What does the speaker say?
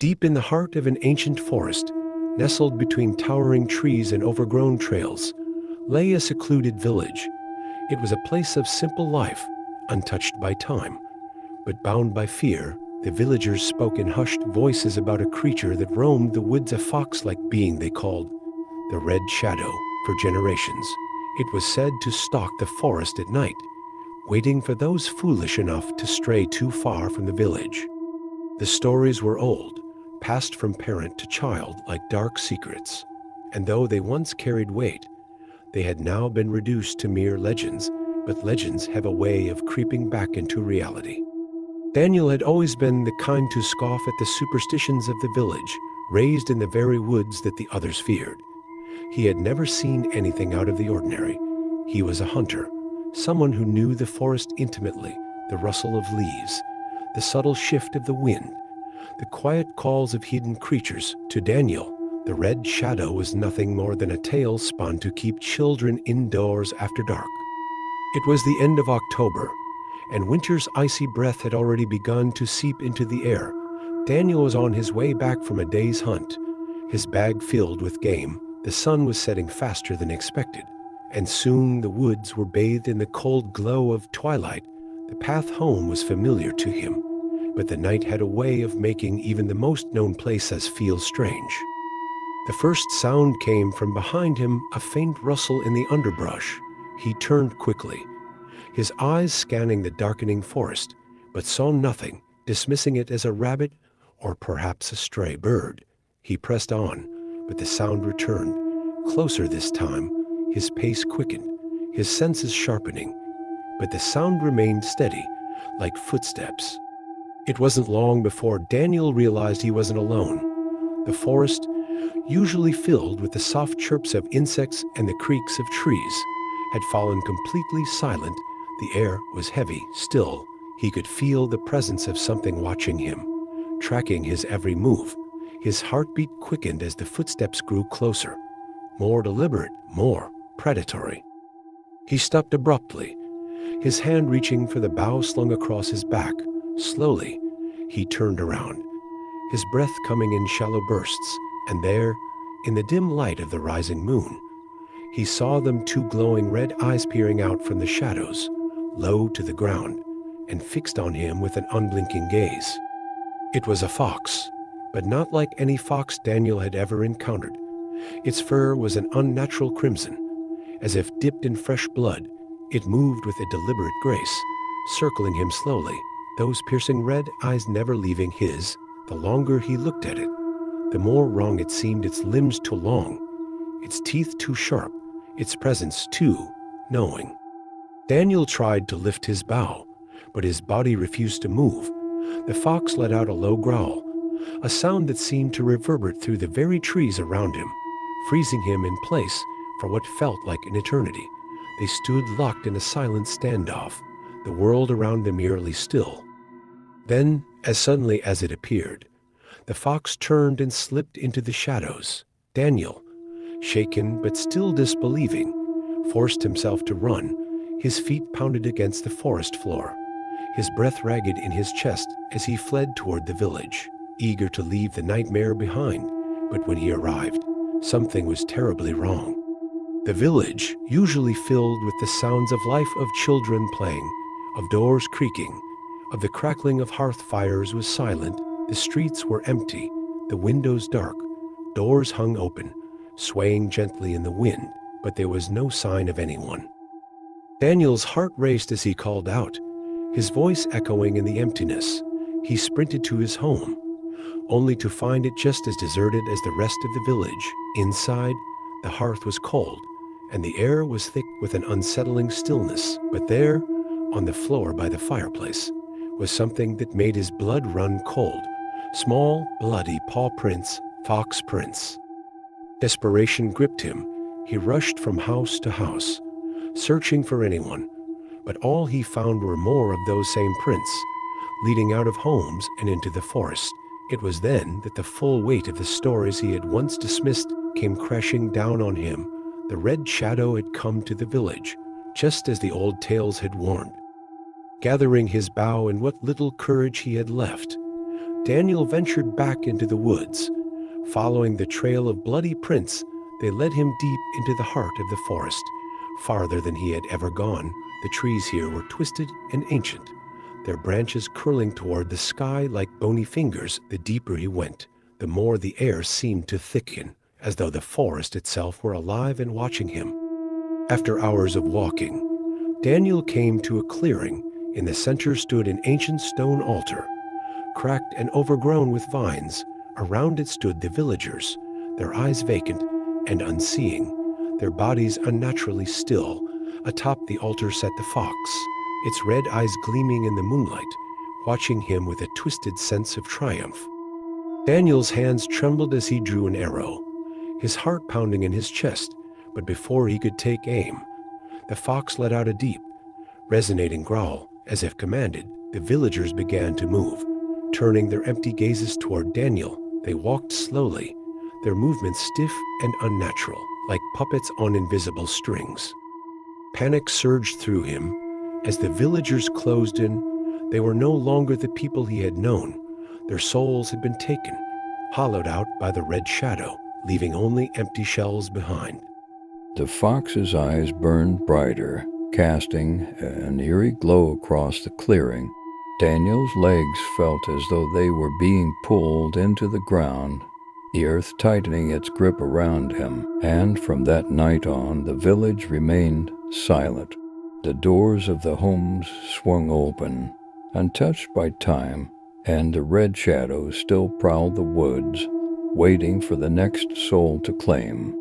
Deep in the heart of an ancient forest, nestled between towering trees and overgrown trails, lay a secluded village. It was a place of simple life, untouched by time. But bound by fear, the villagers spoke in hushed voices about a creature that roamed the woods, a fox-like being they called the Red Shadow. For generations, it was said to stalk the forest at night, waiting for those foolish enough to stray too far from the village. The stories were old, passed from parent to child like dark secrets, and though they once carried weight, they had now been reduced to mere legends, but legends have a way of creeping back into reality. Daniel had always been the kind to scoff at the superstitions of the village, raised in the very woods that the others feared. He had never seen anything out of the ordinary. He was a hunter, someone who knew the forest intimately, the rustle of leaves, the subtle shift of the wind, the quiet calls of hidden creatures. To Daniel, the Red Shadow was nothing more than a tale spun to keep children indoors after dark. It was the end of October, and winter's icy breath had already begun to seep into the air. Daniel was on his way back from a day's hunt, his bag filled with game. The sun was setting faster than expected, and soon the woods were bathed in the cold glow of twilight. The path home was familiar to him, but the night had a way of making even the most known places feel strange. The first sound came from behind him, a faint rustle in the underbrush. He turned quickly, his eyes scanning the darkening forest, but saw nothing, dismissing it as a rabbit or perhaps a stray bird. He pressed on, but the sound returned, closer this time. His pace quickened, his senses sharpening, but the sound remained steady, like footsteps. It wasn't long before Daniel realized he wasn't alone. The forest, usually filled with the soft chirps of insects and the creaks of trees, had fallen completely silent. The air was heavy, still. He could feel the presence of something watching him, tracking his every move. His heartbeat quickened as the footsteps grew closer, more deliberate, more predatory. He stopped abruptly, his hand reaching for the bough slung across his back. Slowly, he turned around, his breath coming in shallow bursts, and there, in the dim light of the rising moon, he saw them, two glowing red eyes peering out from the shadows, low to the ground, and fixed on him with an unblinking gaze. It was a fox, but not like any fox Daniel had ever encountered. Its fur was an unnatural crimson, as if dipped in fresh blood. It moved with a deliberate grace, circling him slowly, those piercing red eyes never leaving his. The longer he looked at it, the more wrong it seemed. Its limbs too long, its teeth too sharp, its presence too knowing. Daniel tried to lift his bow, but his body refused to move. The fox let out a low growl, a sound that seemed to reverberate through the very trees around him, freezing him in place for what felt like an eternity. They stood locked in a silent standoff, the world around them eerily still. Then, as suddenly as it appeared, the fox turned and slipped into the shadows. Daniel, shaken but still disbelieving, forced himself to run. His feet pounded against the forest floor, his breath ragged in his chest as he fled toward the village, eager to leave the nightmare behind. But when he arrived, something was terribly wrong. The village, usually filled with the sounds of life, of children playing, of doors creaking, of the crackling of hearth fires, was silent. The streets were empty, the windows dark, doors hung open, swaying gently in the wind, but there was no sign of anyone. Daniel's heart raced as he called out, his voice echoing in the emptiness. He sprinted to his home, only to find it just as deserted as the rest of the village. Inside, the hearth was cold, and the air was thick with an unsettling stillness. But there, on the floor by the fireplace, was something that made his blood run cold. Small, bloody paw prints, fox prints. Desperation gripped him. He rushed from house to house, searching for anyone, but all he found were more of those same prints, leading out of homes and into the forest. It was then that the full weight of the stories he had once dismissed came crashing down on him. The Red Shadow had come to the village, just as the old tales had warned. Gathering his bow and what little courage he had left, Daniel ventured back into the woods. Following the trail of bloody prints, they led him deep into the heart of the forest, farther than he had ever gone. The trees here were twisted and ancient, their branches curling toward the sky like bony fingers. The deeper he went, the more the air seemed to thicken, as though the forest itself were alive and watching him. After hours of walking, Daniel came to a clearing. In the center stood an ancient stone altar, cracked and overgrown with vines. Around it stood the villagers, their eyes vacant and unseeing, their bodies unnaturally still. Atop the altar sat the fox, its red eyes gleaming in the moonlight, watching him with a twisted sense of triumph. Daniel's hands trembled as he drew an arrow, his heart pounding in his chest. But before he could take aim, the fox let out a deep, resonating growl. As if commanded, the villagers began to move. Turning their empty gazes toward Daniel, they walked slowly, their movements stiff and unnatural, like puppets on invisible strings. Panic surged through him. As the villagers closed in, they were no longer the people he had known. Their souls had been taken, hollowed out by the red shadow, leaving only empty shells behind. The fox's eyes burned brighter, casting an eerie glow across the clearing. Daniel's legs felt as though they were being pulled into the ground, the earth tightening its grip around him. And from that night on, the village remained silent. The doors of the homes swung open, untouched by time, and the red shadows still prowled the woods, waiting for the next soul to claim.